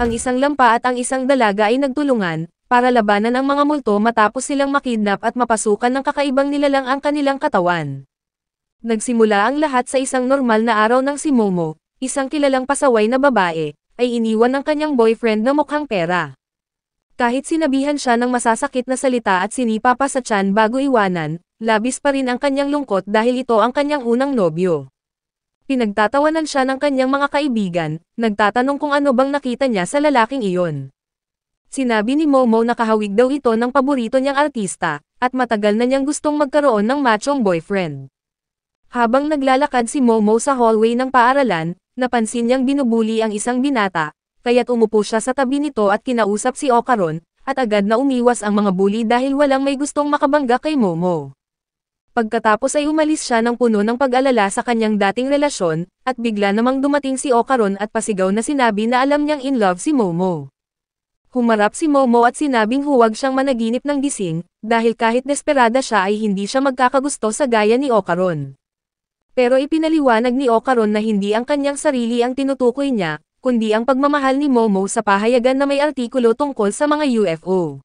Ang isang lampa at ang isang dalaga ay nagtulungan, para labanan ang mga multo matapos silang makidnap at mapasukan ng kakaibang nilalang ang kanilang katawan. Nagsimula ang lahat sa isang normal na araw ng si Momo, isang kilalang pasaway na babae, ay iniwan ng kanyang boyfriend na mukhang pera. Kahit sinabihan siya ng masasakit na salita at sinipa pa sa tiyan bago iwanan, labis pa rin ang kanyang lungkot dahil ito ang kanyang unang nobyo. Pinagtatawanan siya ng kanyang mga kaibigan, nagtatanong kung ano bang nakita niya sa lalaking iyon. Sinabi ni Momo na kahawig daw ito ng paborito niyang artista, at matagal na niyang gustong magkaroon ng machong boyfriend. Habang naglalakad si Momo sa hallway ng paaralan, napansin niyang binubuli ang isang binata, kaya't umupo siya sa tabi nito at kinausap si Ocaron, at agad na umiwas ang mga bully dahil walang may gustong makabangga kay Momo. Pagkatapos ay umalis siya ng puno ng pag-alala sa kanyang dating relasyon, at bigla namang dumating si Ocaron at pasigaw na sinabi na alam niyang in love si Momo. Humarap si Momo at sinabing huwag siyang managinip ng gising, dahil kahit desperada siya ay hindi siya magkakagusto sa gaya ni Ocaron. Pero ipinaliwanag ni Ocaron na hindi ang kanyang sarili ang tinutukoy niya, kundi ang pagmamahal ni Momo sa pahayagan na may artikulo tungkol sa mga UFO.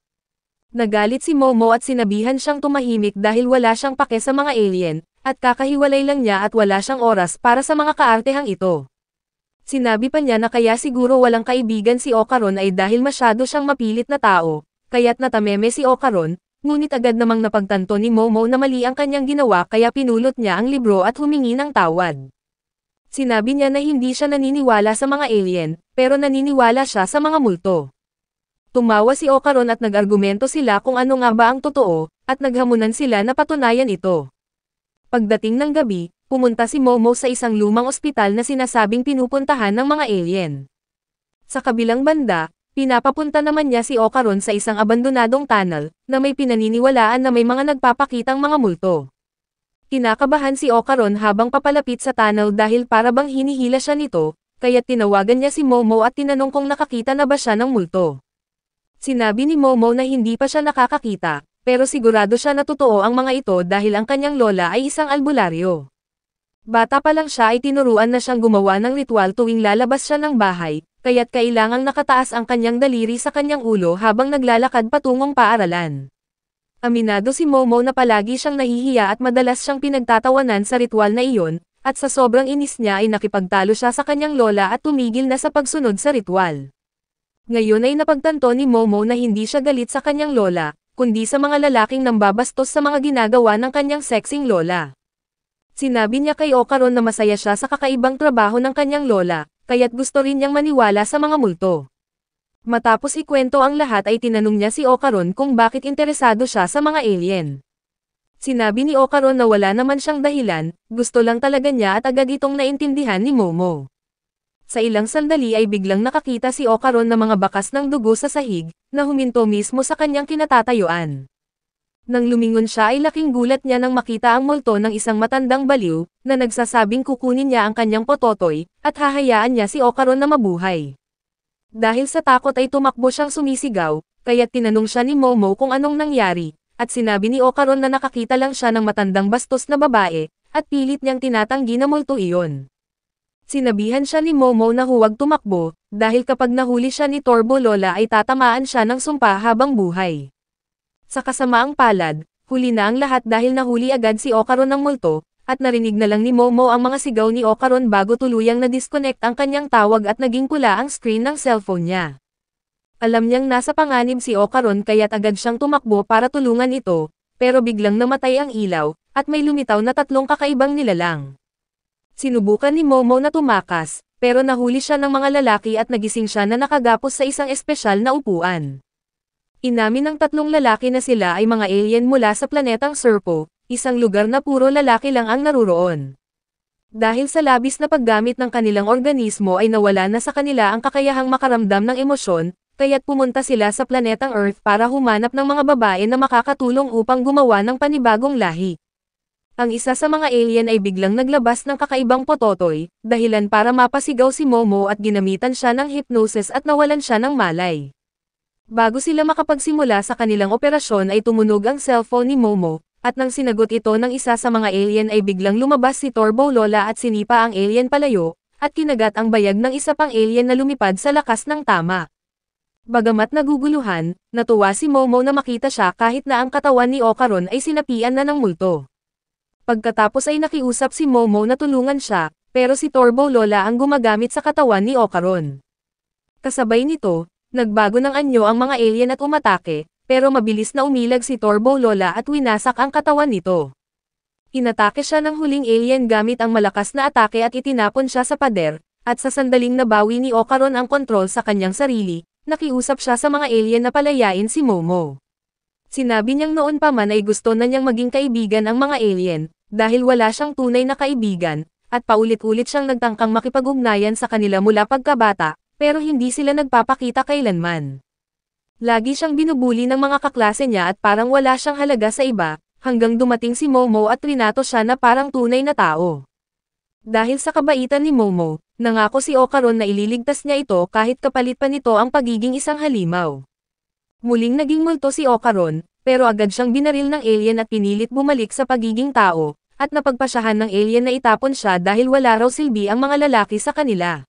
Nagalit si Momo at sinabihan siyang tumahimik dahil wala siyang pake sa mga alien, at kakahiwalay lang niya at wala siyang oras para sa mga kaartehang ito. Sinabi pa niya na kaya siguro walang kaibigan si Ocaron ay dahil masyado siyang mapilit na tao, kaya't natameme si Ocaron, ngunit agad namang napagtanto ni Momo na mali ang kanyang ginawa kaya pinulot niya ang libro at humingi ng tawad. Sinabi niya na hindi siya naniniwala sa mga alien, pero naniniwala siya sa mga multo. Tumawa si Ocaron at nag-argumento sila kung ano nga ba ang totoo, at naghamunan sila na patunayan ito. Pagdating ng gabi, pumunta si Momo sa isang lumang ospital na sinasabing pinupuntahan ng mga alien. Sa kabilang banda, pinapapunta naman niya si Ocaron sa isang abandonadong tunnel, na may pinaniniwalaan na may mga nagpapakitang mga multo. Kinakabahan si Ocaron habang papalapit sa tunnel dahil para bang hinihila siya nito, kaya tinawagan niya si Momo at tinanong kung nakakita na ba siya ng multo. Sinabi ni Momo na hindi pa siya nakakakita, pero sigurado siya na totoo ang mga ito dahil ang kanyang lola ay isang albularyo. Bata pa lang siya ay tinuruan na siyang gumawa ng ritual tuwing lalabas siya ng bahay, kaya't kailangang nakataas ang kanyang daliri sa kanyang ulo habang naglalakad patungong paaralan. Aminado si Momo na palagi siyang nahihiya at madalas siyang pinagtatawanan sa ritual na iyon, at sa sobrang inis niya ay nakipagtalo siya sa kanyang lola at tumigil na sa pagsunod sa ritual. Ngayon ay napagtanto ni Momo na hindi siya galit sa kanyang lola, kundi sa mga lalaking nambabastos sa mga ginagawa ng kanyang sexing lola. Sinabi niya kay Ocaron na masaya siya sa kakaibang trabaho ng kanyang lola, kaya't gusto rin niyang maniwala sa mga multo. Matapos ikwento ang lahat ay tinanong niya si Ocaron kung bakit interesado siya sa mga alien. Sinabi ni Ocaron na wala naman siyang dahilan, gusto lang talaga niya at agad itong naintindihan ni Momo. Sa ilang sandali ay biglang nakakita si Ocaron ng mga bakas ng dugo sa sahig, na huminto mismo sa kanyang kinatatayuan. Nang lumingon siya ay laking gulat niya nang makita ang multo ng isang matandang baliw, na nagsasabing kukunin niya ang kanyang pototoy, at hahayaan niya si Ocaron na mabuhay. Dahil sa takot ay tumakbo siyang sumisigaw, kaya't tinanong siya ni Momo kung anong nangyari, at sinabi ni Ocaron na nakakita lang siya ng matandang bastos na babae, at pilit niyang tinatanggi na multo iyon. Sinabihan siya ni Momo na huwag tumakbo, dahil kapag nahuli siya ni Turbo Lola ay tatamaan siya ng sumpa habang buhay. Sa kasamaang palad, huli na ang lahat dahil nahuli agad si Ocaron ng multo, at narinig na lang ni Momo ang mga sigaw ni Ocaron bago tuluyang na-disconnect ang kanyang tawag at naging pula ang screen ng cellphone niya. Alam niyang nasa panganib si Ocaron kaya't agad siyang tumakbo para tulungan ito, pero biglang namatay ang ilaw, at may lumitaw na tatlong kakaibang nilalang. Sinubukan ni Momo na tumakas, pero nahuli siya ng mga lalaki at nagising siya na nakagapos sa isang espesyal na upuan. Inamin ng tatlong lalaki na sila ay mga alien mula sa planetang Serpo, isang lugar na puro lalaki lang ang naruroon. Dahil sa labis na paggamit ng kanilang organismo ay nawala na sa kanila ang kakayahang makaramdam ng emosyon, kaya't pumunta sila sa planetang Earth para humanap ng mga babae na makakatulong upang gumawa ng panibagong lahi. Ang isa sa mga alien ay biglang naglabas ng kakaibang pototoy, dahilan para mapasigaw si Momo at ginamitan siya ng hypnosis at nawalan siya ng malay. Bago sila makapagsimula sa kanilang operasyon ay tumunog ang cellphone ni Momo, at nang sinagot ito ng isa sa mga alien ay biglang lumabas si Turbo Lola at sinipa ang alien palayo, at kinagat ang bayag ng isa pang alien na lumipad sa lakas ng tama. Bagamat naguguluhan, natuwa si Momo na makita siya kahit na ang katawan ni Ocaron ay sinapian na ng multo. Pagkatapos ay nakiusap si Momo na tulungan siya, pero si Turbo Lola ang gumagamit sa katawan ni Ocaron. Kasabay nito, nagbago ng anyo ang mga alien at umatake, pero mabilis na umilag si Turbo Lola at winasak ang katawan nito. Inatake siya ng huling alien gamit ang malakas na atake at itinapon siya sa pader, at sa sandaling nabawi ni Ocaron ang kontrol sa kanyang sarili, nakiusap siya sa mga alien na palayain si Momo. Sinabi niyang noon pa man ay gusto na niyang maging kaibigan ang mga alien, dahil wala siyang tunay na kaibigan, at paulit-ulit siyang nagtangkang makipag-ugnayan sa kanila mula pagkabata, pero hindi sila nagpapakita kailanman. Lagi siyang binubuli ng mga kaklase niya at parang wala siyang halaga sa iba, hanggang dumating si Momo at trinato siya na parang tunay na tao. Dahil sa kabaitan ni Momo, nangako si Ocaron na ililigtas niya ito kahit kapalit pa nito ang pagiging isang halimaw. Muling naging multo si Ocaron, pero agad siyang binaril ng alien at pinilit bumalik sa pagiging tao, at napagpasyahan ng alien na itapon siya dahil wala raw silbi ang mga lalaki sa kanila.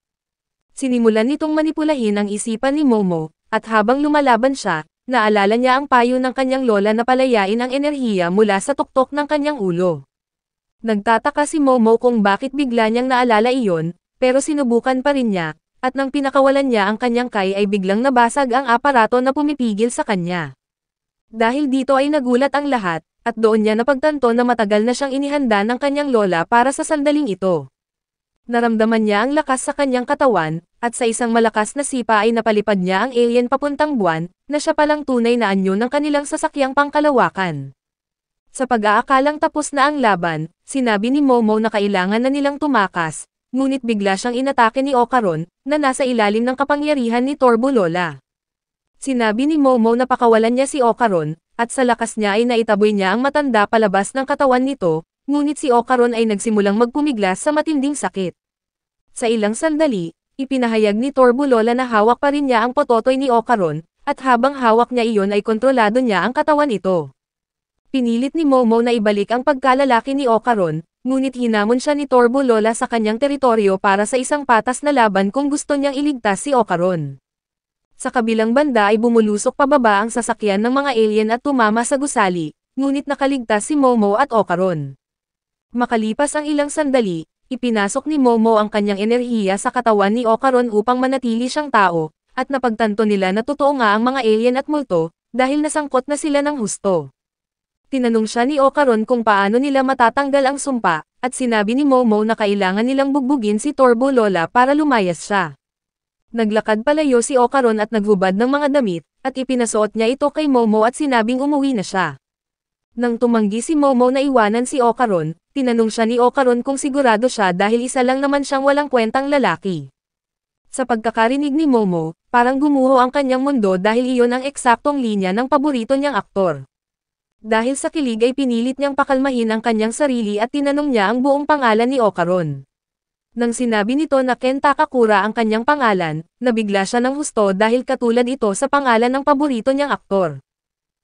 Sinimulan nitong manipulahin ang isipan ni Momo, at habang lumalaban siya, naalala niya ang payo ng kanyang lola na palayain ang enerhiya mula sa tuktok ng kanyang ulo. Nagtataka si Momo kung bakit bigla niyang naalala iyon, pero sinubukan pa rin niya, at nang pinakawalan niya ang kanyang kai ay biglang nabasag ang aparato na pumipigil sa kanya. Dahil dito ay nagulat ang lahat, at doon niya napagtanto na matagal na siyang inihanda ng kanyang lola para sa sandaling ito. Naramdaman niya ang lakas sa kanyang katawan, at sa isang malakas na sipa ay napalipad niya ang alien papuntang buwan, na siya palang tunay na anyo ng kanilang sasakyang pangkalawakan. Sa pag-aakalang tapos na ang laban, sinabi ni Momo na kailangan na nilang tumakas, ngunit bigla siyang inatake ni Ocaron, na nasa ilalim ng kapangyarihan ni Turbo Lola. Sinabi ni Momo na pakawalan niya si Ocaron, at sa lakas niya ay naitaboy niya ang matanda palabas ng katawan nito, ngunit si Ocaron ay nagsimulang magpumiglas sa matinding sakit. Sa ilang sandali, ipinahayag ni Turbo Lola na hawak pa rin niya ang pototoy ni Ocaron, at habang hawak niya iyon ay kontrolado niya ang katawan ito. Pinilit ni Momo na ibalik ang pagkalalaki ni Ocaron, ngunit hinamon siya ni Turbo Lola sa kanyang teritoryo para sa isang patas na laban kung gusto niyang iligtas si Ocaron. Sa kabilang banda ay bumulusok pababa ang sasakyan ng mga alien at tumama sa gusali, ngunit nakaligtas si Momo at Ocaron. Makalipas ang ilang sandali, ipinasok ni Momo ang kanyang enerhiya sa katawan ni Ocaron upang manatili siyang tao, at napagtanto nila na totoo nga ang mga alien at multo, dahil nasangkot na sila ng husto. Tinanong siya ni Ocaron kung paano nila matatanggal ang sumpa, at sinabi ni Momo na kailangan nilang bugbugin si Turbo Lola para lumayas siya. Naglakad palayo si Ocaron at naghubad ng mga damit, at ipinasuot niya ito kay Momo at sinabing umuwi na siya. Nang tumanggi si Momo na iwanan si Ocaron, tinanong siya ni Ocaron kung sigurado siya dahil isa lang naman siyang walang kwentang lalaki. Sa pagkakarinig ni Momo, parang gumuho ang kanyang mundo dahil iyon ang eksaktong linya ng paborito niyang aktor. Dahil sa kilig ay pinilit niyang pakalmahin ang kanyang sarili at tinanong niya ang buong pangalan ni Ocaron. Nang sinabi nito na Ken Takakura ang kanyang pangalan, nabigla siya ng husto dahil katulad ito sa pangalan ng paborito niyang aktor.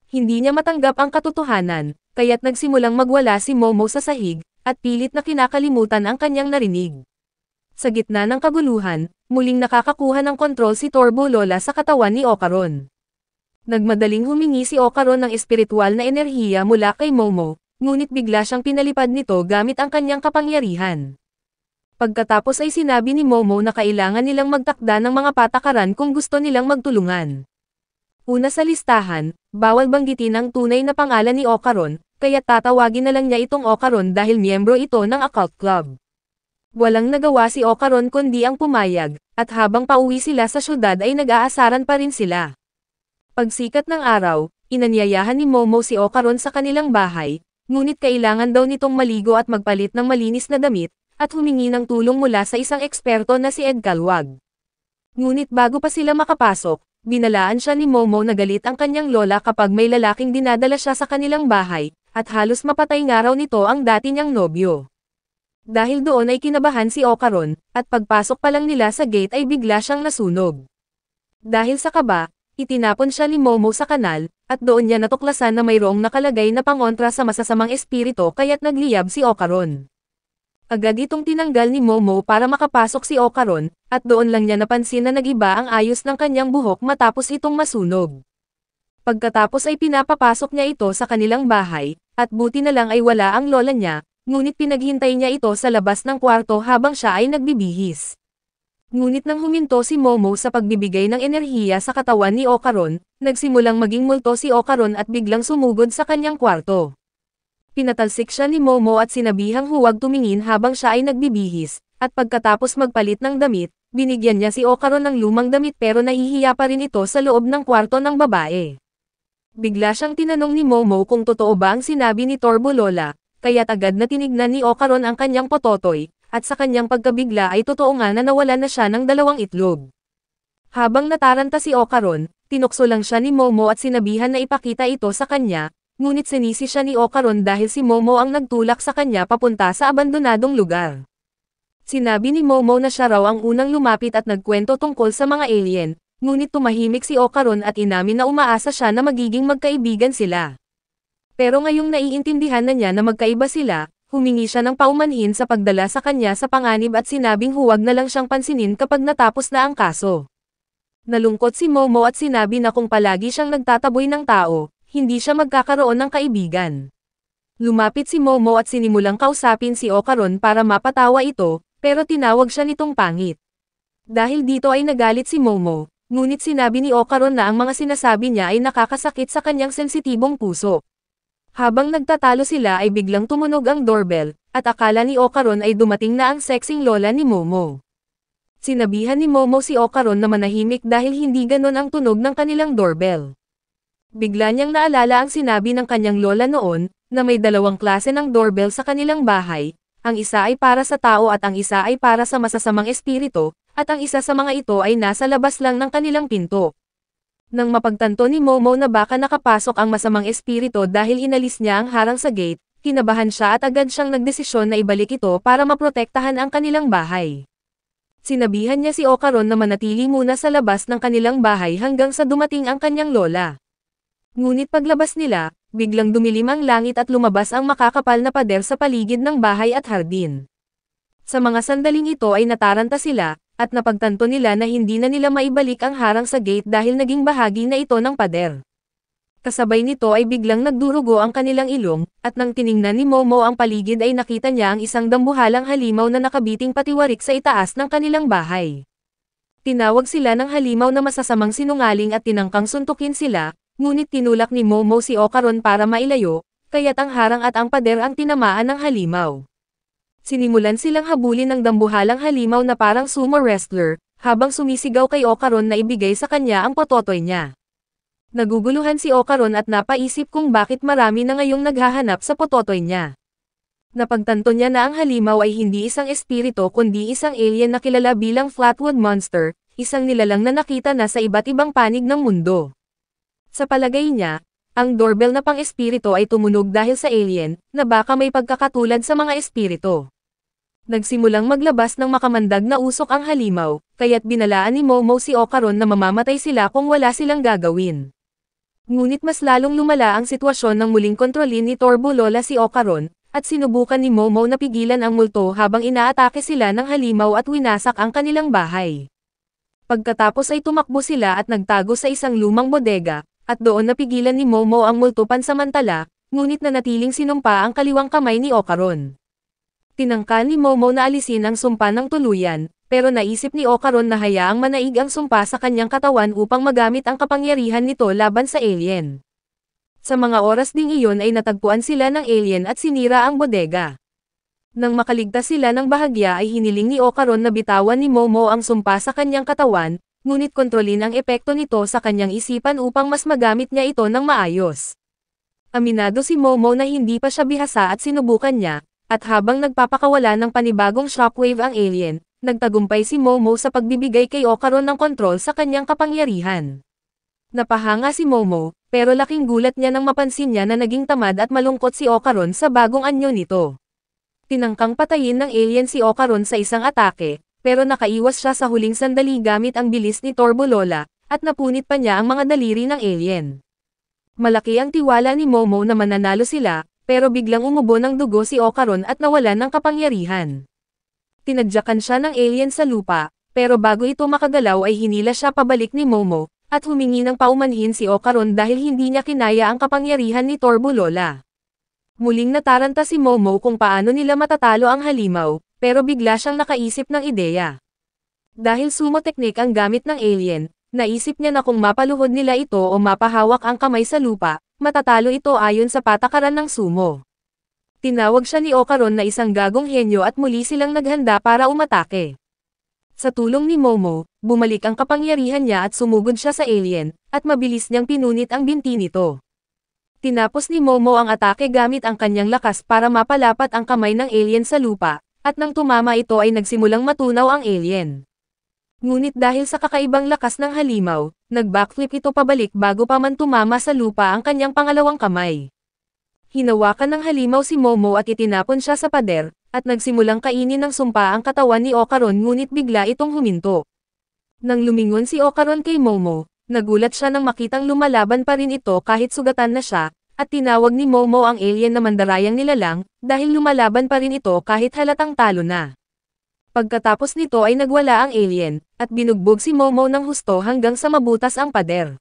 Hindi niya matanggap ang katotohanan, kaya't nagsimulang magwala si Momo sa sahig, at pilit na kinakalimutan ang kanyang narinig. Sa gitna ng kaguluhan, muling nakakakuha ng kontrol si Turbo Lola sa katawan ni Ocaron. Nagmadaling humingi si Ocaron ng espiritual na enerhiya mula kay Momo, ngunit bigla siyang pinalipad nito gamit ang kanyang kapangyarihan. Pagkatapos ay sinabi ni Momo na kailangan nilang magtakda ng mga patakaran kung gusto nilang magtulungan. Una sa listahan, bawal banggitin ang tunay na pangalan ni Ocaron, kaya tatawagin na lang niya itong Ocaron dahil miyembro ito ng occult club. Walang nagawa si Ocaron kundi ang pumayag, at habang pauwi sila sa syudad ay nag-aasaran pa rin sila. Pagsikat ng araw, inanyayahan ni Momo si Ocaron sa kanilang bahay, ngunit kailangan daw nitong maligo at magpalit ng malinis na damit, at humingi ng tulong mula sa isang eksperto na si Ed Calwag. Ngunit bago pa sila makapasok, binalaan siya ni Momo na galit ang kanyang lola kapag may lalaking dinadala siya sa kanilang bahay, at halos mapatay nga raw nito ang dati niyang nobyo. Dahil doon ay kinabahan si Ocaron, at pagpasok pa lang nila sa gate ay bigla siyang nasunog. Dahil sa kaba, itinapon siya ni Momo sa kanal, at doon niya natuklasan na mayroong nakalagay na pangontra sa masasamang espiritu kaya't nagliyab si Ocaron. Agad itong tinanggal ni Momo para makapasok si Ocaron, at doon lang niya napansin na nag-iba ang ayos ng kanyang buhok matapos itong masunog. Pagkatapos ay pinapapasok niya ito sa kanilang bahay, at buti na lang ay wala ang lola niya, ngunit pinaghintay niya ito sa labas ng kwarto habang siya ay nagbibihis. Ngunit nang huminto si Momo sa pagbibigay ng enerhiya sa katawan ni Ocaron, nagsimulang maging multo si Ocaron at biglang sumugod sa kanyang kwarto. Pinatalsik siya ni Momo at sinabihang huwag tumingin habang siya ay nagbibihis, at pagkatapos magpalit ng damit, binigyan niya si Ocaron ng lumang damit pero nahihiya pa rin ito sa loob ng kwarto ng babae. Bigla siyang tinanong ni Momo kung totoo ba ang sinabi ni Turbo Lola, kaya't agad na tinignan ni Ocaron ang kanyang pototoy, at sa kanyang pagkabigla ay totoo nga na nawalan na siya ng 2 itlog. Habang nataranta si Ocaron, tinukso lang siya ni Momo at sinabihan na ipakita ito sa kanya, ngunit sinisi siya ni Ocaron dahil si Momo ang nagtulak sa kanya papunta sa abandonadong lugar. Sinabi ni Momo na siya raw ang unang lumapit at nagkwento tungkol sa mga alien, ngunit tumahimik si Ocaron at inamin na umaasa siya na magiging magkaibigan sila. Pero ngayong naiintindihan na niya na magkaiba sila, humingi siya ng paumanhin sa pagdala sa kanya sa panganib at sinabing huwag na lang siyang pansinin kapag natapos na ang kaso. Nalungkot si Momo at sinabi na kung palagi siyang nagtataboy ng tao, hindi siya magkakaroon ng kaibigan. Lumapit si Momo at sinimulang kausapin si Ocaron para mapatawa ito, pero tinawag siya nitong pangit. Dahil dito ay nagalit si Momo, ngunit sinabi ni Ocaron na ang mga sinasabi niya ay nakakasakit sa kanyang sensitibong puso. Habang nagtatalo sila ay biglang tumunog ang doorbell, at akala ni Ocaron ay dumating na ang sexing lola ni Momo. Sinabihan ni Momo si Ocaron na manahimik dahil hindi ganon ang tunog ng kanilang doorbell. Bigla niyang naalala ang sinabi ng kanyang lola noon, na may 2 klase ng doorbell sa kanilang bahay, ang isa ay para sa tao at ang isa ay para sa masasamang espiritu, at ang isa sa mga ito ay nasa labas lang ng kanilang pinto. Nang mapagtanto ni Momo na baka nakapasok ang masamang espiritu dahil inalis niya ang harang sa gate, kinabahan siya at agad siyang nagdesisyon na ibalik ito para maprotektahan ang kanilang bahay. Sinabihan niya si Ocaron na manatili muna sa labas ng kanilang bahay hanggang sa dumating ang kanyang lola. Ngunit paglabas nila, biglang dumilim ang langit at lumabas ang makakapal na pader sa paligid ng bahay at hardin. Sa mga sandaling ito ay nataranta sila, at napagtanto nila na hindi na nila maibalik ang harang sa gate dahil naging bahagi na ito ng pader. Kasabay nito ay biglang nagdurugo ang kanilang ilong, at nang tiningnan ni Momo ang paligid ay nakita niya ang isang dambuhalang halimaw na nakabiting patiwarik sa itaas ng kanilang bahay. Tinawag sila ng halimaw na masasamang sinungaling at tinangkang suntukin sila, ngunit tinulak ni Momo si Ocaron para mailayo, kaya't ang harang at ang pader ang tinamaan ng halimaw. Sinimulan silang habulin ng dambuhalang halimaw na parang sumo wrestler, habang sumisigaw kay Ocaron na ibigay sa kanya ang pototoy niya. Naguguluhan si Ocaron at napaisip kung bakit marami na ngayong naghahanap sa pototoy niya. Napagtanto niya na ang halimaw ay hindi isang espiritu kundi isang alien na kilala bilang Flatwood Monster, isang nilalang na nakita na sa iba't ibang panig ng mundo. Sa palagay niya, ang doorbell na pang-espiritu ay tumunog dahil sa alien, na baka may pagkakatulad sa mga espiritu. Nagsimulang maglabas ng makamandag na usok ang halimaw, kaya't binalaan ni Momo si Ocaron na mamamatay sila kung wala silang gagawin. Ngunit mas lalong lumala ang sitwasyon nang muling kontrolin ni Turbo Lola si Ocaron, at sinubukan ni Momo na pigilan ang multo habang inaatake sila ng halimaw at winasak ang kanilang bahay. Pagkatapos ay tumakbo sila at nagtago sa isang lumang bodega, at doon napigilan ni Momo ang multo pansamantala, ngunit nanatiling sinumpa ang kaliwang kamay ni Ocaron. Tinangka ni Momo na alisin ang sumpa ng tuluyan, pero naisip ni Ocaron na hayaang manaig ang sumpa sa kanyang katawan upang magamit ang kapangyarihan nito laban sa alien. Sa mga oras ding iyon ay natagpuan sila ng alien at sinira ang bodega. Nang makaligtas sila ng bahagya ay hiniling ni Ocaron na bitawan ni Momo ang sumpa sa kanyang katawan, ngunit kontrolin ang epekto nito sa kanyang isipan upang mas magamit niya ito ng maayos. Aminado si Momo na hindi pa siya bihasa at sinubukan niya, at habang nagpapakawala ng panibagong shockwave ang alien, nagtagumpay si Momo sa pagbibigay kay Ocaron ng kontrol sa kanyang kapangyarihan. Napahanga si Momo, pero laking gulat niya nang mapansin niya na naging tamad at malungkot si Ocaron sa bagong anyo nito. Tinangkang patayin ng alien si Ocaron sa isang atake, pero nakaiwas siya sa huling sandali gamit ang bilis ni Turbo Lola, at napunit pa niya ang mga daliri ng alien. Malaki ang tiwala ni Momo na mananalo sila, pero biglang umubo ng dugo si Okaron at nawalan ng kapangyarihan. Tinadyakan siya ng alien sa lupa, pero bago ito makagalaw ay hinila siya pabalik ni Momo, at humingi ng paumanhin si Okaron dahil hindi niya kinaya ang kapangyarihan ni Torbulola. Muling nataranta si Momo kung paano nila matatalo ang halimaw, pero bigla siyang nakaisip ng ideya. Dahil sumo technique ang gamit ng alien, naisip niya na kung mapaluhod nila ito o mapahawak ang kamay sa lupa, matatalo ito ayon sa patakaran ng sumo. Tinawag siya ni Okaron na isang gagong henyo at muli silang naghanda para umatake. Sa tulong ni Momo, bumalik ang kapangyarihan niya at sumugod siya sa alien, at mabilis niyang pinunit ang binti nito. Tinapos ni Momo ang atake gamit ang kanyang lakas para mapalapat ang kamay ng alien sa lupa, at nang tumama ito ay nagsimulang matunaw ang alien. Ngunit dahil sa kakaibang lakas ng halimaw, nag-backflip ito pabalik bago pa man tumama sa lupa ang kanyang pangalawang kamay. Hinawakan ng halimaw si Momo at itinapon siya sa pader, at nagsimulang kainin ng sumpa ang katawan ni Okaron ngunit bigla itong huminto. Nang lumingon si Okaron kay Momo, nagulat siya nang makitang lumalaban pa rin ito kahit sugatan na siya, at tinawag ni Momo ang alien na mandarayang nilalang, dahil lumalaban pa rin ito kahit halatang talo na. Pagkatapos nito ay nagwala ang alien, at binugbog si Momo ng husto hanggang sa mabutas ang pader.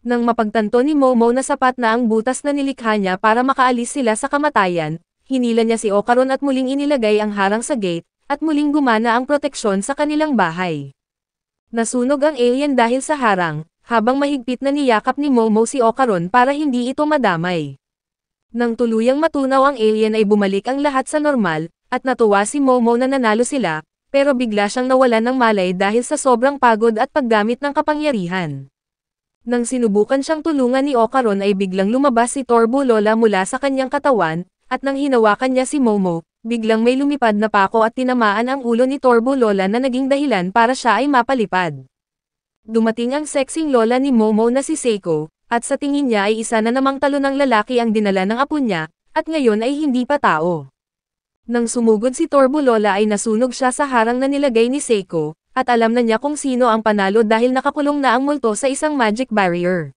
Nang mapagtanto ni Momo na sapat na ang butas na nilikha niya para makaalis sila sa kamatayan, hinila niya si Okaron at muling inilagay ang harang sa gate, at muling gumana ang proteksyon sa kanilang bahay. Nasunog ang alien dahil sa harang, habang mahigpit na niyakap ni Momo si Okaron para hindi ito madamay. Nang tuluyang matunaw ang alien ay bumalik ang lahat sa normal, at natuwa si Momo na nanalo sila, pero bigla siyang nawalan ng malay dahil sa sobrang pagod at paggamit ng kapangyarihan. Nang sinubukan siyang tulungan ni Okaron ay biglang lumabas si Torbulola mula sa kanyang katawan, at nang hinawakan niya si Momo, biglang may lumipad na pako at tinamaan ang ulo ni Torbulola na naging dahilan para siya ay mapalipad. Dumating ang sexing lola ni Momo na si Seiko, at sa tingin niya ay isa na namang talo ng lalaki ang dinala ng apo niya, at ngayon ay hindi pa tao. Nang sumugod si Torbulola ay nasunog siya sa harang na nilagay ni Seiko, at alam na niya kung sino ang panalo dahil nakakulong na ang multo sa isang magic barrier.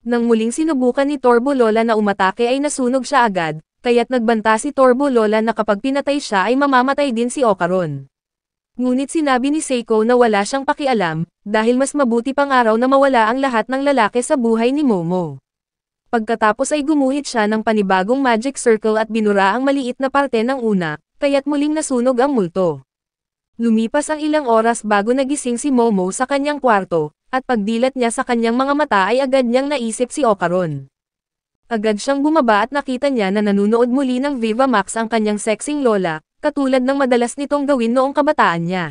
Nang muling sinubukan ni Torbulola na umatake ay nasunog siya agad, kaya't nagbanta si Torbulola na kapag pinatay siya ay mamamatay din si Okaron. Ngunit sinabi ni Seiko na wala siyang pakialam, dahil mas mabuti pang araw na mawala ang lahat ng lalaki sa buhay ni Momo. Pagkatapos ay gumuhit siya ng panibagong magic circle at binura ang maliit na parte ng una, kaya't muling nasunog ang multo. Lumipas ang ilang oras bago nagising si Momo sa kanyang kwarto, at pagdilat niya sa kanyang mga mata ay agad niyang naisip si Okaron. Agad siyang bumaba at nakita niya na nanunood muli ng Viva Max ang kanyang sexing lola, katulad ng madalas nitong gawin noong kabataan niya.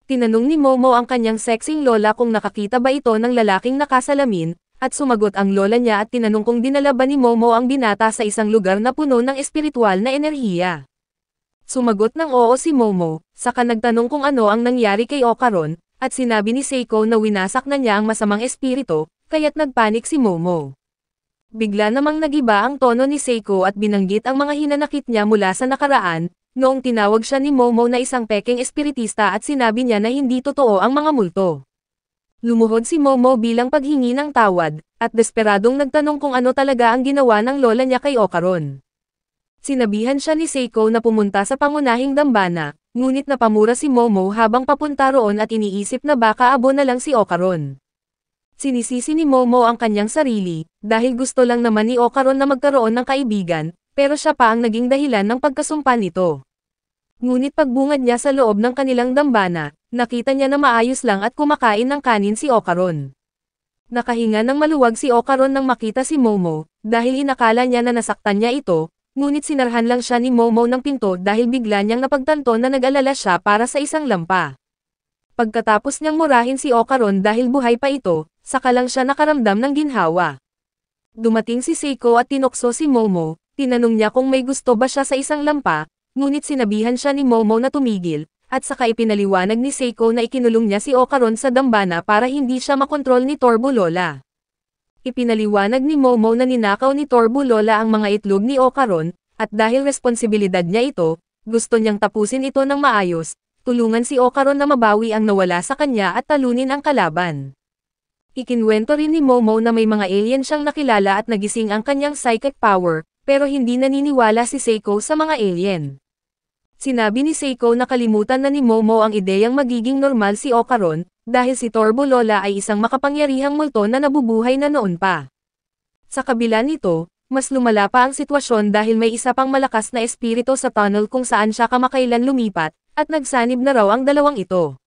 Tinanong ni Momo ang kanyang sexing lola kung nakakita ba ito ng lalaking nakasalamin, at sumagot ang lola niya at tinanong kung dinala ba ni Momo ang binata sa isang lugar na puno ng espiritual na enerhiya. Sumagot ng oo si Momo, saka nagtanong kung ano ang nangyari kay Okaron, at sinabi ni Seiko na winasak na niya ang masamang espiritu, kaya't nagpanik si Momo. Bigla namang nagiba ang tono ni Seiko at binanggit ang mga hinanakit niya mula sa nakaraan, noong tinawag siya ni Momo na isang peking espiritista at sinabi niya na hindi totoo ang mga multo. Lumuhod si Momo bilang paghingi ng tawad, at desperadong nagtanong kung ano talaga ang ginawa ng lola niya kay Okaron. Sinabihan siya ni Seiko na pumunta sa pangunahing dambana, ngunit napamura si Momo habang papunta roon at iniisip na baka abo na lang si Okaron. Sinisisi ni Momo ang kanyang sarili, dahil gusto lang naman ni Okaron na magkaroon ng kaibigan, pero siya pa ang naging dahilan ng pagkasumpa nito. Ngunit pagbungad niya sa loob ng kanilang dambana, nakita niya na maayos lang at kumakain ng kanin si Okaron. Nakahinga ng maluwag si Okaron nang makita si Momo, dahil inakala niya na nasaktan niya ito, ngunit sinarhan lang siya ni Momo ng pinto dahil bigla niyang napagtanto na nag-alala siya para sa isang lampa. Pagkatapos niyang murahin si Okaron dahil buhay pa ito, saka lang siya nakaramdam ng ginhawa. Dumating si Seiko at tinokso si Momo, tinanong niya kung may gusto ba siya sa isang lampa, ngunit sinabihan siya ni Momo na tumigil, at saka ipinaliwanag ni Seiko na ikinulong niya si Okaron sa dambana para hindi siya makontrol ni Torbulola. Ipinaliwanag ni Momo na ninakaw ni Torbulola ang mga itlog ni Okaron, at dahil responsibilidad niya ito, gusto niyang tapusin ito ng maayos, tulungan si Okaron na mabawi ang nawala sa kanya at talunin ang kalaban. Ikinwento rin ni Momo na may mga alien siyang nakilala at nagising ang kanyang psychic power, pero hindi naniniwala si Seiko sa mga alien. Sinabi ni Seiko na kalimutan na ni Momo ang ideyang magiging normal si Ocaron, dahil si Turbo Lola ay isang makapangyarihang multo na nabubuhay na noon pa. Sa kabila nito, mas lumala pa ang sitwasyon dahil may isa pang malakas na espiritu sa tunnel kung saan siya kamakailan lumipat, at nagsanib na raw ang dalawang ito.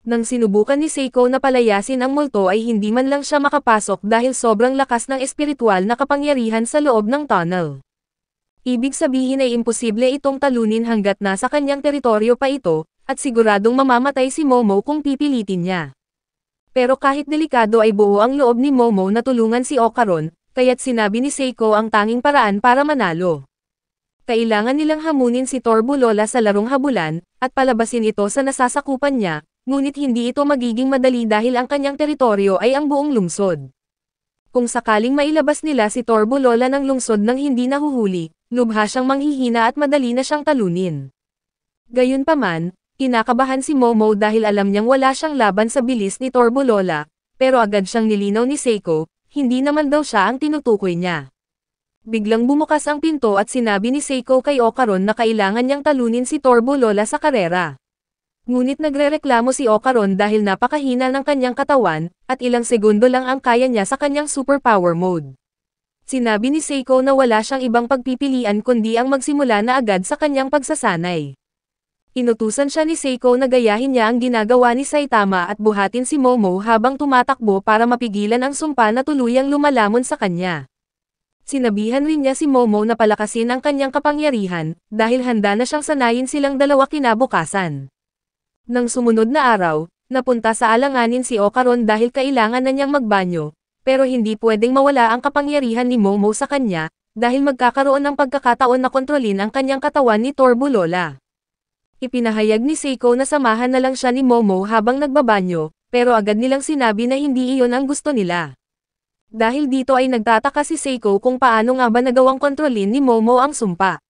Nang sinubukan ni Seiko na palayasin ang multo ay hindi man lang siya makapasok dahil sobrang lakas ng espiritual na kapangyarihan sa loob ng tunnel. Ibig sabihin ay imposible itong talunin hanggat nasa kanyang teritoryo pa ito, at siguradong mamamatay si Momo kung pipilitin niya. Pero kahit delikado ay buo ang loob ni Momo na tulungan si Ocaron, kaya't sinabi ni Seiko ang tanging paraan para manalo. Kailangan nilang hamunin si Turbo Lola sa larong habulan, at palabasin ito sa nasasakupan niya, ngunit hindi ito magiging madali dahil ang kanyang teritoryo ay ang buong lungsod. Kung sakaling mailabas nila si Turbo Lola ng lungsod nang hindi nahuhuli, lubha siyang manghihina at madali na siyang talunin. Gayunpaman, kinakabahan si Momo dahil alam niyang wala siyang laban sa bilis ni Turbo Lola, pero agad siyang nilinaw ni Seiko, hindi naman daw siya ang tinutukoy niya. Biglang bumukas ang pinto at sinabi ni Seiko kay Ocaron na kailangan niyang talunin si Turbo Lola sa karera. Ngunit nagrereklamo si Ocaron dahil napakahina ng kanyang katawan, at ilang segundo lang ang kaya niya sa kanyang superpower mode. Sinabi ni Seiko na wala siyang ibang pagpipilian kundi ang magsimula na agad sa kanyang pagsasanay. Inutusan siya ni Seiko na gayahin niya ang ginagawa ni Saitama at buhatin si Momo habang tumatakbo para mapigilan ang sumpa na tuluyang lumalamon sa kanya. Sinabihan rin niya si Momo na palakasin ang kanyang kapangyarihan, dahil handa na siyang sanayin silang dalawa kinabukasan. Nang sumunod na araw, napunta sa alanganin si Ocaron dahil kailangan na niyang magbanyo, pero hindi pwedeng mawala ang kapangyarihan ni Momo sa kanya, dahil magkakaroon ng pagkakataon na kontrolin ang kanyang katawan ni Turbo Lola. Ipinahayag ni Seiko na samahan na lang siya ni Momo habang nagbabanyo, pero agad nilang sinabi na hindi iyon ang gusto nila. Dahil dito ay nagtataka si Seiko kung paano nga ba nagawang kontrolin ni Momo ang sumpa.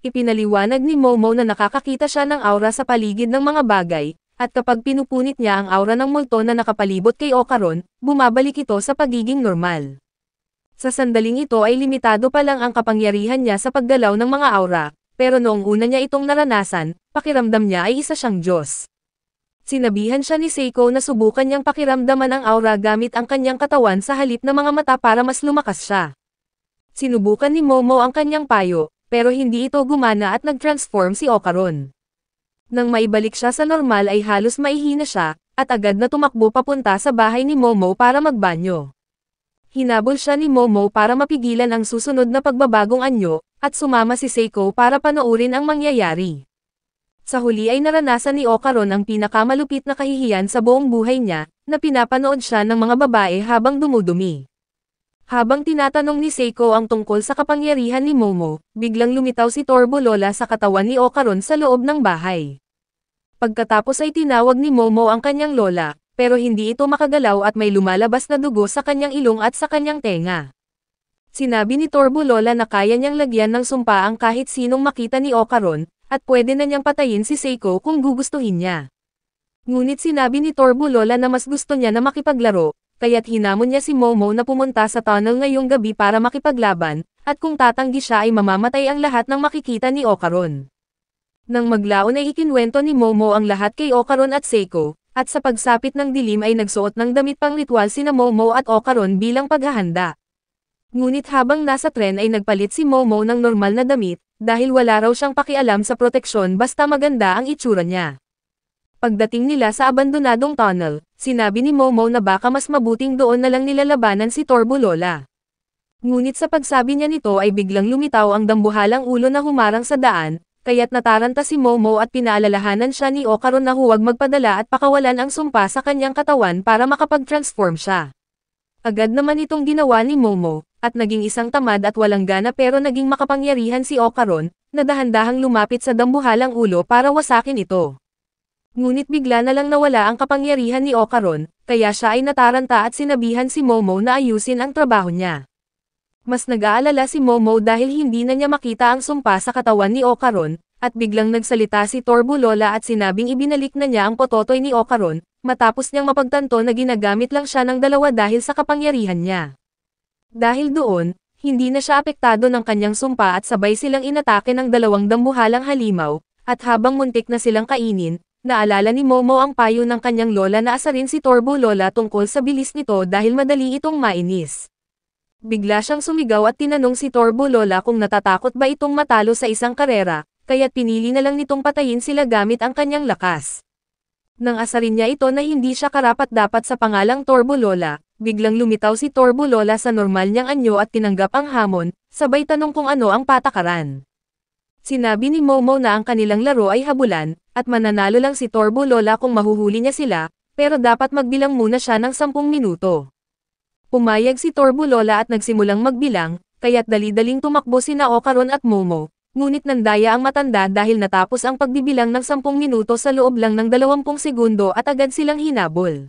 Ipinaliwanag ni Momo na nakakakita siya ng aura sa paligid ng mga bagay, at kapag pinupunit niya ang aura ng multo na nakapalibot kay Ocaron, bumabalik ito sa pagiging normal. Sa sandaling ito ay limitado pa lang ang kapangyarihan niya sa pagdalaw ng mga aura, pero noong una niya itong naranasan, pakiramdam niya ay isa siyang Diyos. Sinabihan siya ni Seiko na subukan niyang pakiramdaman ang aura gamit ang kanyang katawan sa halip ng mga mata para mas lumakas siya. Sinubukan ni Momo ang kanyang payo, pero hindi ito gumana at nag-transform si Ocaron. Nang maibalik siya sa normal ay halos maihina siya, at agad na tumakbo papunta sa bahay ni Momo para magbanyo. Hinabol siya ni Momo para mapigilan ang susunod na pagbabagong anyo, at sumama si Seiko para panoorin ang mangyayari. Sa huli ay naranasan ni Ocaron ang pinakamalupit na kahihiyan sa buong buhay niya, na pinapanood siya ng mga babae habang dumudumi. Habang tinatanong ni Seiko ang tungkol sa kapangyarihan ni Momo, biglang lumitaw si Turbo Lola sa katawan ni Ocaron sa loob ng bahay. Pagkatapos ay tinawag ni Momo ang kanyang lola, pero hindi ito makagalaw at may lumalabas na dugo sa kanyang ilong at sa kanyang tenga. Sinabi ni Turbo Lola na kaya niyang lagyan ng sumpa ang kahit sinong makita ni Ocaron, at pwede na niyang patayin si Seiko kung gugustuhin niya. Ngunit sinabi ni Turbo Lola na mas gusto niya na makipaglaro, kaya't hinamon niya si Momo na pumunta sa tunnel ngayong gabi para makipaglaban, at kung tatanggi siya ay mamamatay ang lahat ng makikita ni Ocaron. Nang maglaon ay ikinwento ni Momo ang lahat kay Ocaron at Seiko, at sa pagsapit ng dilim ay nagsuot ng damit pang ritual sina Momo at Ocaron bilang paghahanda. Ngunit habang nasa tren ay nagpalit si Momo ng normal na damit, dahil wala raw siyang pakialam sa proteksyon basta maganda ang itsura niya. Pagdating nila sa abandonadong tunnel, sinabi ni Momo na baka mas mabuting doon na lang nilalabanan si Turbo Lola. Ngunit sa pagsabi niya nito ay biglang lumitaw ang dambuhalang ulo na humarang sa daan, kaya't nataranta si Momo at pinaalalahanan siya ni Ocaron na huwag magpadala at pakawalan ang sumpa sa kanyang katawan para makapag-transform siya. Agad naman itong ginawa ni Momo, at naging isang tamad at walang gana pero naging makapangyarihan si Ocaron, na dahan-dahang lumapit sa dambuhalang ulo para wasakin ito. Ngunit bigla na lang nawala ang kapangyarihan ni Ocaron, kaya siya ay nataranta at sinabihan si Momo na ayusin ang trabaho niya. Mas nag-aalala si Momo dahil hindi na niya makita ang sumpa sa katawan ni Ocaron, at biglang nagsalita si Turbo Lola at sinabing ibinalik na niya ang pototoy ni Ocaron, matapos niyang mapagtanto na ginagamit lang siya ng dalawa dahil sa kapangyarihan niya. Dahil doon, hindi na siya apektado ng kanyang sumpa at sabay silang inatake ng dalawang dambuhalang halimaw, at habang muntik na silang kainin, naalala ni Momo ang payo ng kanyang lola na asarin si Turbo Lola tungkol sa bilis nito dahil madali itong mainis. Bigla siyang sumigaw at tinanong si Turbo Lola kung natatakot ba itong matalo sa isang karera, kaya't pinili na lang nitong patayin sila gamit ang kanyang lakas. Nang asarin niya ito na hindi siya karapat-dapat sa pangalang Turbo Lola, biglang lumitaw si Turbo Lola sa normal niyang anyo at tinanggap ang hamon, sabay tanong kung ano ang patakaran. Sinabi ni Momo na ang kanilang laro ay habulan, at mananalo lang si Turbo Lola kung mahuhuli niya sila, pero dapat magbilang muna siya ng 10 minuto. Pumayag si Turbo Lola at nagsimulang magbilang, kaya't dali-daling tumakbo sina Okaron at Momo, ngunit nandaya ang matanda dahil natapos ang pagbibilang ng 10 minuto sa loob lang ng 20 segundo at agad silang hinabol.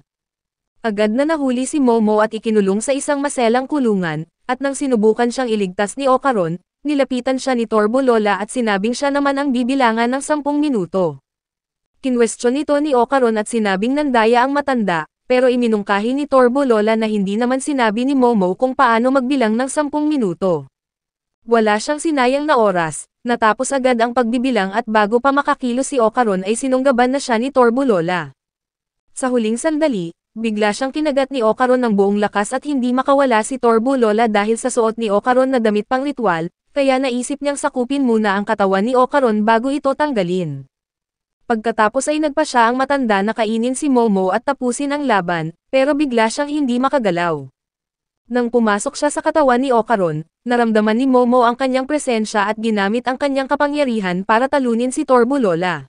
Agad na nahuli si Momo at ikinulong sa isang maselang kulungan, at nang sinubukan siyang iligtas ni Okaron, nilapitan siya ni Turbo Lola at sinabing siya naman ang bibilangan ng 10 minuto. Kinwestiyon ito ni Okaron at sinabing nandaya ang matanda, pero iminungkahi ni Turbo Lola na hindi naman sinabi ni Momo kung paano magbilang ng 10 minuto. Wala siyang sinayang na oras, natapos agad ang pagbibilang at bago pa makakilos si Okaron ay sinunggaban na siya ni Turbo Lola. Sa huling sandali, bigla siyang kinagat ni Okaron ng buong lakas at hindi makawala si Turbo Lola dahil sa suot ni Okaron na damit pang ritual, kaya naisip niyang sakupin muna ang katawan ni Okaron bago ito tanggalin. Pagkatapos ay nagpa siya ang matanda na kainin si Momo at tapusin ang laban, pero bigla siyang hindi makagalaw. Nang pumasok siya sa katawan ni Okaron, naramdaman ni Momo ang kanyang presensya at ginamit ang kanyang kapangyarihan para talunin si Turbo Lola.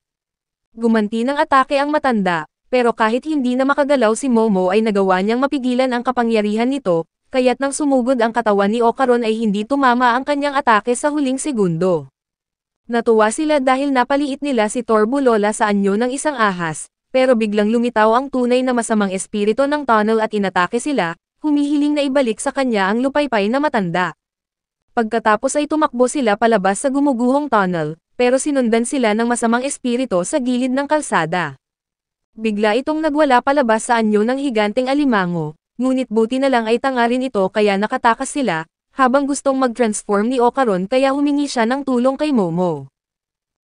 Gumanti ng atake ang matanda, pero kahit hindi na makagalaw si Momo ay nagawa niyang mapigilan ang kapangyarihan nito, kaya't nang sumugod ang katawan ni Okaron ay hindi tumama ang kanyang atake sa huling segundo. Natuwa sila dahil napaliit nila si Turbo Lola sa anyo ng isang ahas, pero biglang lumitaw ang tunay na masamang espiritu ng tunnel at inatake sila, humihiling na ibalik sa kanya ang lupaypay na matanda. Pagkatapos ay tumakbo sila palabas sa gumuguhong tunnel, pero sinundan sila ng masamang espiritu sa gilid ng kalsada. Bigla itong nagwala palabas sa anyo ng higanteng alimango, ngunit buti na lang ay tanga rin ito kaya nakatakas sila, habang gustong mag-transform ni Okaron kaya humingi siya ng tulong kay Momo.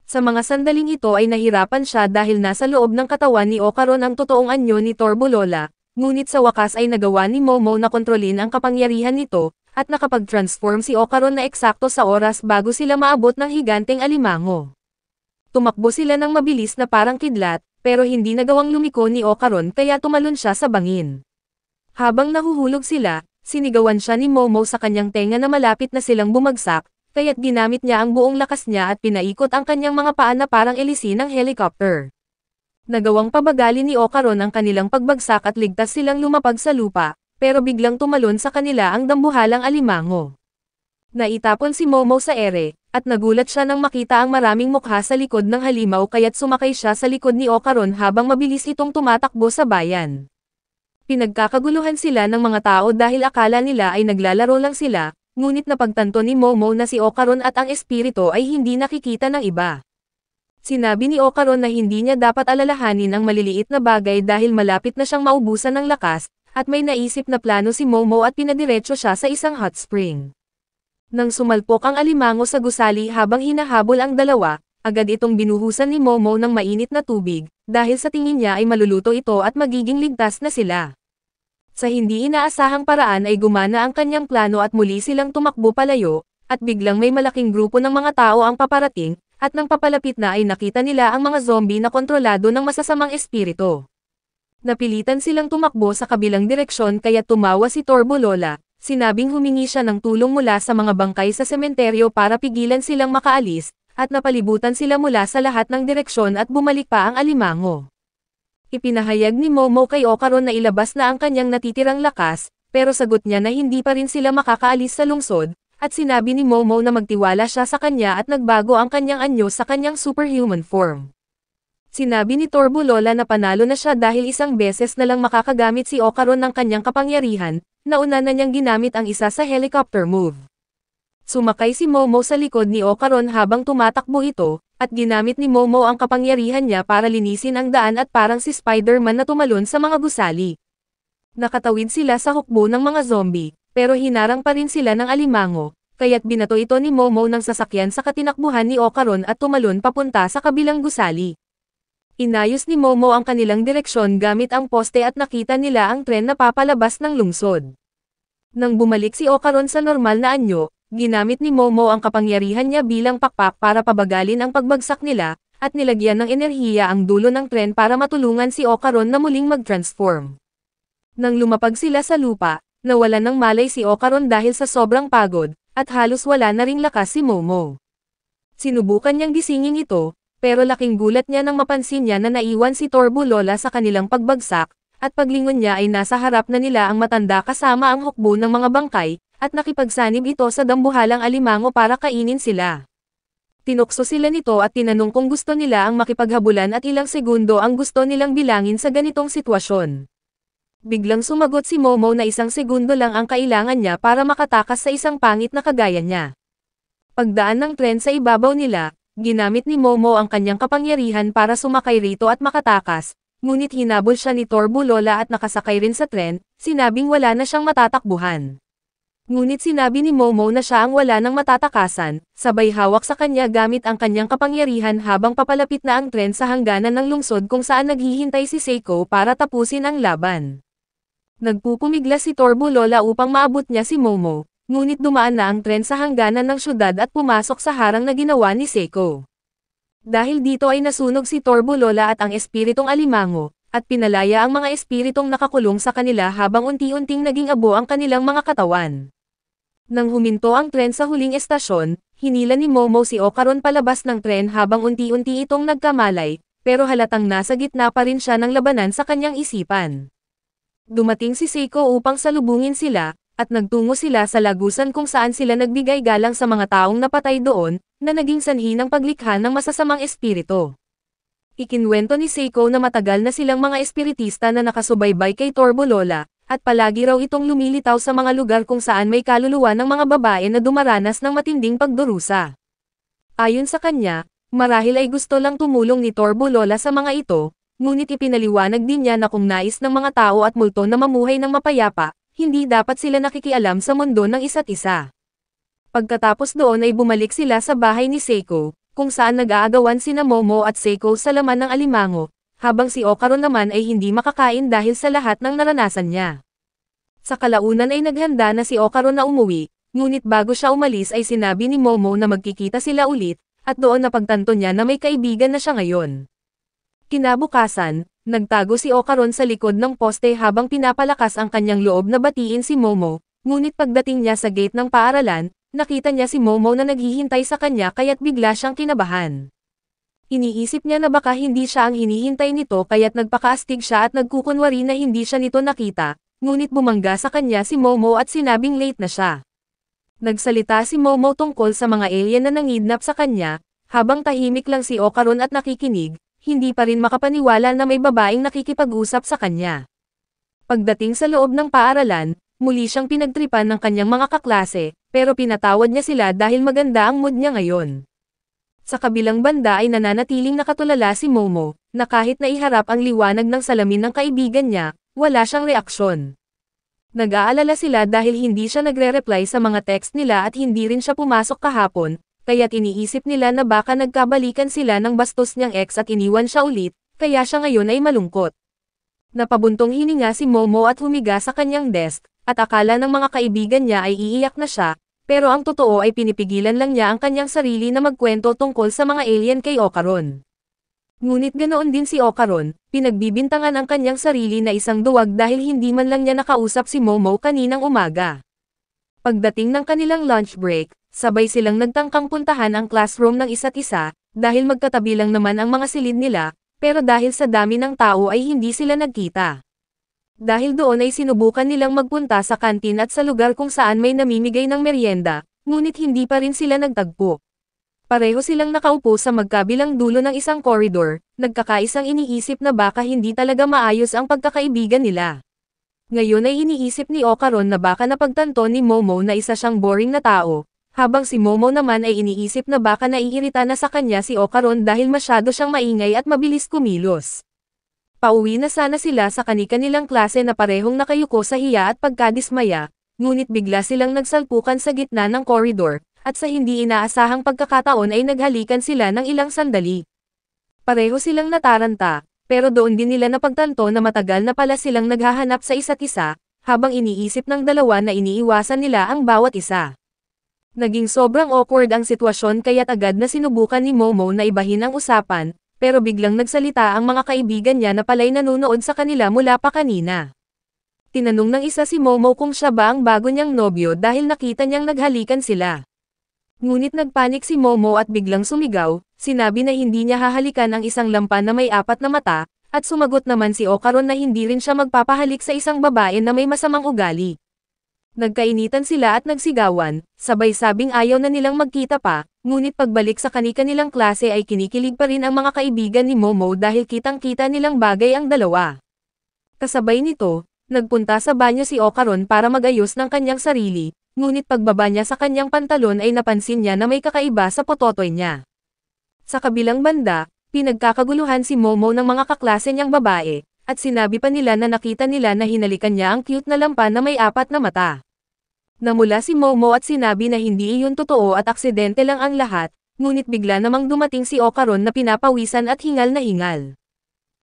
Sa mga sandaling ito ay nahirapan siya dahil nasa loob ng katawan ni Okaron ang totoong anyo ni Turbo Lola, ngunit sa wakas ay nagawa ni Momo na kontrolin ang kapangyarihan nito, at nakapag-transform si Okaron na eksakto sa oras bago sila maabot ng higanteng alimango. Tumakbo sila ng mabilis na parang kidlat, pero hindi nagawang lumiko ni Okaron kaya tumalon siya sa bangin. Habang nahuhulog sila, sinigawan siya ni Momo sa kanyang tenga na malapit na silang bumagsak, kaya't ginamit niya ang buong lakas niya at pinaikot ang kanyang mga paa na parang elisi ng helicopter. Nagawang pabagali ni Okaron ang kanilang pagbagsak at ligtas silang lumapag sa lupa, pero biglang tumalon sa kanila ang dambuhalang alimango. Naitapon si Momo sa ere, at nagulat siya nang makita ang maraming mukha sa likod ng halimaw kaya't sumakay siya sa likod ni Okaron habang mabilis itong tumatakbo sa bayan. Pinagkakaguluhan sila ng mga tao dahil akala nila ay naglalaro lang sila, ngunit napagtanto ni Momo na si Okaron at ang espiritu ay hindi nakikita ng iba. Sinabi ni Okaron na hindi niya dapat alalahanin ang maliliit na bagay dahil malapit na siyang maubusan ng lakas, at may naisip na plano si Momo at pinadiretso siya sa isang hot spring. Nang sumalpok ang alimango sa gusali habang hinahabol ang dalawa, agad itong binuhusan ni Momo ng mainit na tubig, dahil sa tingin niya ay maluluto ito at magiging ligtas na sila. Sa hindi inaasahang paraan ay gumana ang kanyang plano at muli silang tumakbo palayo, at biglang may malaking grupo ng mga tao ang paparating, at nang papalapit na ay nakita nila ang mga zombie na kontrolado ng masasamang espiritu. Napilitan silang tumakbo sa kabilang direksyon kaya tumawa si Turbo Lola, sinabing humingi siya ng tulong mula sa mga bangkay sa sementeryo para pigilan silang makaalis, at napalibutan sila mula sa lahat ng direksyon at bumalik pa ang alimango. Ipinahayag ni Momo kay Okaron na ilabas na ang kanyang natitirang lakas, pero sagot niya na hindi pa rin sila makakaalis sa lungsod, at sinabi ni Momo na magtiwala siya sa kanya at nagbago ang kanyang anyo sa kanyang superhuman form. Sinabi ni Turbo Lola na panalo na siya dahil isang beses na lang makakagamit si Okaron ng kanyang kapangyarihan, nauna na niyang ginamit ang isa sa helicopter move. Sumakay si Momo sa likod ni Okaron habang tumatakbo ito, at ginamit ni Momo ang kapangyarihan niya para linisin ang daan at parang si Spider-Man na tumalon sa mga gusali. Nakatawid sila sa hukbo ng mga zombie, pero hinarang pa rin sila ng alimango, kaya't binato ito ni Momo ng sasakyan sa katinakbuhan ni Ocaron at tumalon papunta sa kabilang gusali. Inayos ni Momo ang kanilang direksyon gamit ang poste at nakita nila ang tren na papalabas ng lungsod. Nang bumalik si Ocaron sa normal na anyo, ginamit ni Momo ang kapangyarihan niya bilang pakpak para pabagalin ang pagbagsak nila, at nilagyan ng enerhiya ang dulo ng tren para matulungan si Ocaron na muling mag-transform. Nang lumapag sila sa lupa, nawalan ng malay si Ocaron dahil sa sobrang pagod, at halos wala na ring lakas si Momo. Sinubukan niyang gisingin ito, pero laking gulat niya nang mapansin niya na naiwan si Torbo Lola sa kanilang pagbagsak, at paglingon niya ay nasa harap na nila ang matanda kasama ang hukbo ng mga bangkay, at nakipagsanib ito sa dambuhalang alimango para kainin sila. Tinukso sila nito at tinanong kung gusto nila ang makipaghabulan at ilang segundo ang gusto nilang bilangin sa ganitong sitwasyon. Biglang sumagot si Momo na 1 segundo lang ang kailangan niya para makatakas sa isang pangit na kagaya niya. Pagdaan ng tren sa ibabaw nila, ginamit ni Momo ang kanyang kapangyarihan para sumakay rito at makatakas, ngunit hinabol siya ni Torbo Lola at nakasakay rin sa tren, sinabing wala na siyang matatakbuhan. Ngunit sinabi ni Momo na siya ang wala ng matatakasan, sabay hawak sa kanya gamit ang kanyang kapangyarihan habang papalapit na ang tren sa hangganan ng lungsod kung saan naghihintay si Seiko para tapusin ang laban. Nagpupumigla si Torbo Lola upang maabot niya si Momo, ngunit dumaan na ang tren sa hangganan ng syudad at pumasok sa harang na ginawa ni Seiko. Dahil dito ay nasunog si Torbo Lola at ang espiritong alimango, at pinalaya ang mga espiritong nakakulong sa kanila habang unti-unting naging abo ang kanilang mga katawan. Nang huminto ang tren sa huling estasyon, hinila ni Momo si Ocaron palabas ng tren habang unti-unti itong nagkamalay, pero halatang nasa gitna pa rin siya ng labanan sa kanyang isipan. Dumating si Seiko upang salubungin sila, at nagtungo sila sa lagusan kung saan sila nagbigay galang sa mga taong napatay doon, na naging sanhi ng paglikha ng masasamang espiritu. Ikinwento ni Seiko na matagal na silang mga espiritista na nakasubaybay kay Torbo Lola, at palagi raw itong lumilitaw sa mga lugar kung saan may kaluluwa ng mga babae na dumaranas ng matinding pagdurusa. Ayon sa kanya, marahil ay gusto lang tumulong ni Torbo Lola sa mga ito, ngunit ipinaliwanag din niya na kung nais ng mga tao at multo na mamuhay ng mapayapa, hindi dapat sila nakikialam sa mundo ng isa't isa. Pagkatapos doon ay bumalik sila sa bahay ni Seiko, kung saan nag-aagawan sina Momo at Seiko sa laman ng alimango, habang si Ocaron naman ay hindi makakain dahil sa lahat ng naranasan niya. Sa kalaunan ay naghanda na si Ocaron na umuwi, ngunit bago siya umalis ay sinabi ni Momo na magkikita sila ulit, at doon napagtanto niya na may kaibigan na siya ngayon. Kinabukasan, nagtago si Ocaron sa likod ng poste habang pinapalakas ang kanyang loob na batiin si Momo, ngunit pagdating niya sa gate ng paaralan, nakita niya si Momo na naghihintay sa kanya kaya't bigla siyang kinabahan. Iniisip niya na baka hindi siya ang hinihintay nito kaya't nagpakaastig siya at nagkukunwari na hindi siya nito nakita, ngunit bumangga sa kanya si Momo at sinabing late na siya. Nagsalita si Momo tungkol sa mga alien na nangidnap sa kanya, habang tahimik lang si Ocaron at nakikinig, hindi pa rin makapaniwala na may babaeng nakikipag-usap sa kanya. Pagdating sa loob ng paaralan, muli siyang pinagtripan ng kanyang mga kaklase, pero pinatawad niya sila dahil maganda ang mood niya ngayon. Sa kabilang banda ay nananatiling nakatulala si Momo, na kahit na iharap ang liwanag ng salamin ng kaibigan niya, wala siyang reaksyon. Nag-aalala sila dahil hindi siya nagre-reply sa mga text nila at hindi rin siya pumasok kahapon, kaya't iniisip nila na baka nagkabalikan sila ng bastos niyang ex at iniwan siya ulit, kaya siya ngayon ay malungkot. Napabuntong hininga si Momo at humiga sa kanyang desk, at akala ng mga kaibigan niya ay iiyak na siya, pero ang totoo ay pinipigilan lang niya ang kanyang sarili na magkwento tungkol sa mga alien kay Ocaron. Ngunit ganoon din si Ocaron, pinagbibintangan ang kanyang sarili na isang duwag dahil hindi man lang niya nakausap si Momo kaninang umaga. Pagdating ng kanilang lunch break, sabay silang nagtangkang puntahan ang classroom ng isa't isa, dahil magkatabi lang naman ang mga silid nila, pero dahil sa dami ng tao ay hindi sila nagkita. Dahil doon ay sinubukan nilang magpunta sa kantin at sa lugar kung saan may namimigay ng merienda, ngunit hindi pa rin sila nagtagpo. Pareho silang nakaupo sa magkabilang dulo ng isang koridor, nagkakaisang iniisip na baka hindi talaga maayos ang pagkakaibigan nila. Ngayon ay iniisip ni Ocaron na baka napagtanto ni Momo na isa siyang boring na tao, habang si Momo naman ay iniisip na baka naiirita na sa kanya si Ocaron dahil masyado siyang maingay at mabilis kumilos. Pauwi na sana sila sa kani-kanilang klase na parehong nakayuko sa hiya at pagkadismaya, ngunit bigla silang nagsalpukan sa gitna ng koridor, at sa hindi inaasahang pagkakataon ay naghalikan sila ng ilang sandali. Pareho silang nataranta, pero doon din nila napagtanto na matagal na pala silang naghahanap sa isa't isa, habang iniisip ng dalawa na iniiwasan nila ang bawat isa. Naging sobrang awkward ang sitwasyon kaya't agad na sinubukan ni Momo na ibahin ang usapan, pero biglang nagsalita ang mga kaibigan niya na pala'y nanonood sa kanila mula pa kanina. Tinanong ng isa si Momo kung siya ba ang bago niyang nobyo dahil nakita niyang naghalikan sila. Ngunit nagpanik si Momo at biglang sumigaw, sinabi na hindi niya hahalikan ang isang lampa na may 4 na mata, at sumagot naman si Okaron na hindi rin siya magpapahalik sa isang babae na may masamang ugali. Nagkainitan sila at nagsigawan, sabay sabing ayaw na nilang magkita pa, ngunit pagbalik sa kani-kanilang klase ay kinikilig pa rin ang mga kaibigan ni Momo dahil kitang-kita nilang bagay ang dalawa. Kasabay nito, nagpunta sa banyo si Okaron para magayos ng kanyang sarili, ngunit pagbaba niya sa kanyang pantalon ay napansin niya na may kakaiba sa pototoy niya. Sa kabilang banda, pinagkakaguluhan si Momo ng mga kaklase niyang babae, at sinabi pa nila na nakita nila na hinalikan niya ang cute na lampa na may 4 na mata. Namula si Momo at sinabi na hindi iyon totoo at aksidente lang ang lahat, ngunit bigla namang dumating si Okaron na pinapawisan at hingal na hingal.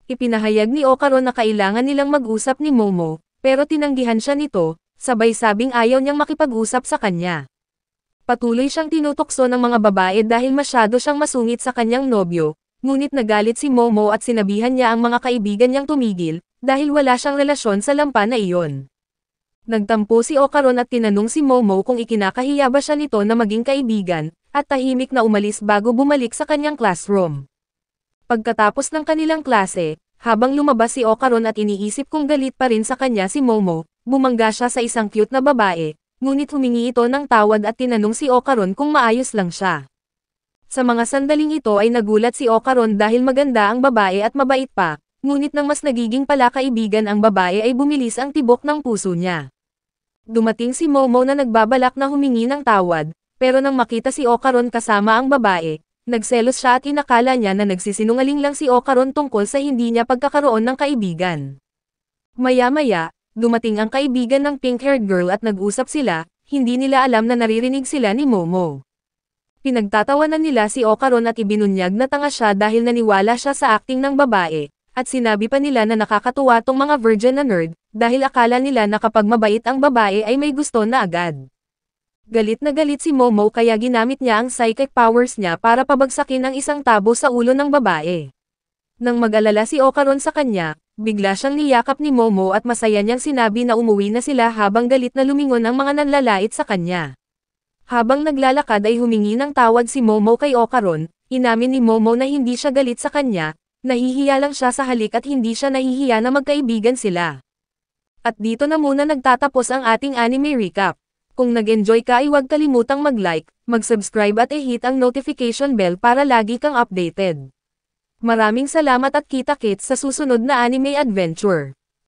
Ipinahayag ni Okaron na kailangan nilang mag-usap ni Momo, pero tinanggihan siya nito, sabay sabing ayaw niyang makipag-usap sa kanya. Patuloy siyang tinutokso ng mga babae dahil masyado siyang masungit sa kanyang nobyo, ngunit nagalit si Momo at sinabihan niya ang mga kaibigan niyang tumigil, dahil wala siyang relasyon sa lampa na iyon. Nagtampo si Okaron at tinanong si Momo kung ikinakahiya ba siya nito na maging kaibigan, at tahimik na umalis bago bumalik sa kanyang classroom. Pagkatapos ng kanilang klase, habang lumabas si Okaron at iniisip kung galit pa rin sa kanya si Momo, bumangga siya sa isang cute na babae, ngunit humingi ito ng tawad at tinanong si Okaron kung maayos lang siya. Sa mga sandaling ito ay nagulat si Okaron dahil maganda ang babae at mabait pa, ngunit nang mas nagiging palakaibigan ang babae ay bumilis ang tibok ng puso niya. Dumating si Momo na nagbabalak na humingi ng tawad, pero nang makita si Okaron kasama ang babae, nagselos siya at inakala niya na nagsisinungaling lang si Okaron tungkol sa hindi niya pagkakaroon ng kaibigan. Maya-maya, dumating ang kaibigan ng pink-haired girl at nag-usap sila, hindi nila alam na naririnig sila ni Momo. Pinagtatawanan nila si Okaron at ibinunyag na tanga siya dahil naniwala siya sa acting ng babae, at sinabi pa nila na nakakatuwa tong mga virgin na nerd, dahil akala nila na kapag mabait ang babae ay may gusto na agad. Galit na galit si Momo kaya ginamit niya ang psychic powers niya para pabagsakin ang isang tabo sa ulo ng babae. Nang mag-alala si Okaron sa kanya, bigla siyang niyakap ni Momo at masaya niyang sinabi na umuwi na sila habang galit na lumingon ang mga nanlalait sa kanya. Habang naglalakad ay humingi ng tawad si Momo kay Okaron, inamin ni Momo na hindi siya galit sa kanya, nahihiya lang siya sa halik at hindi siya nahihiya na magkaibigan sila. At dito na muna nagtatapos ang ating anime recap. Kung nag-enjoy ka ay huwag kalimutang mag-like, mag-subscribe at i-hit ang notification bell para lagi kang updated. Maraming salamat at kita-kits sa susunod na anime adventure.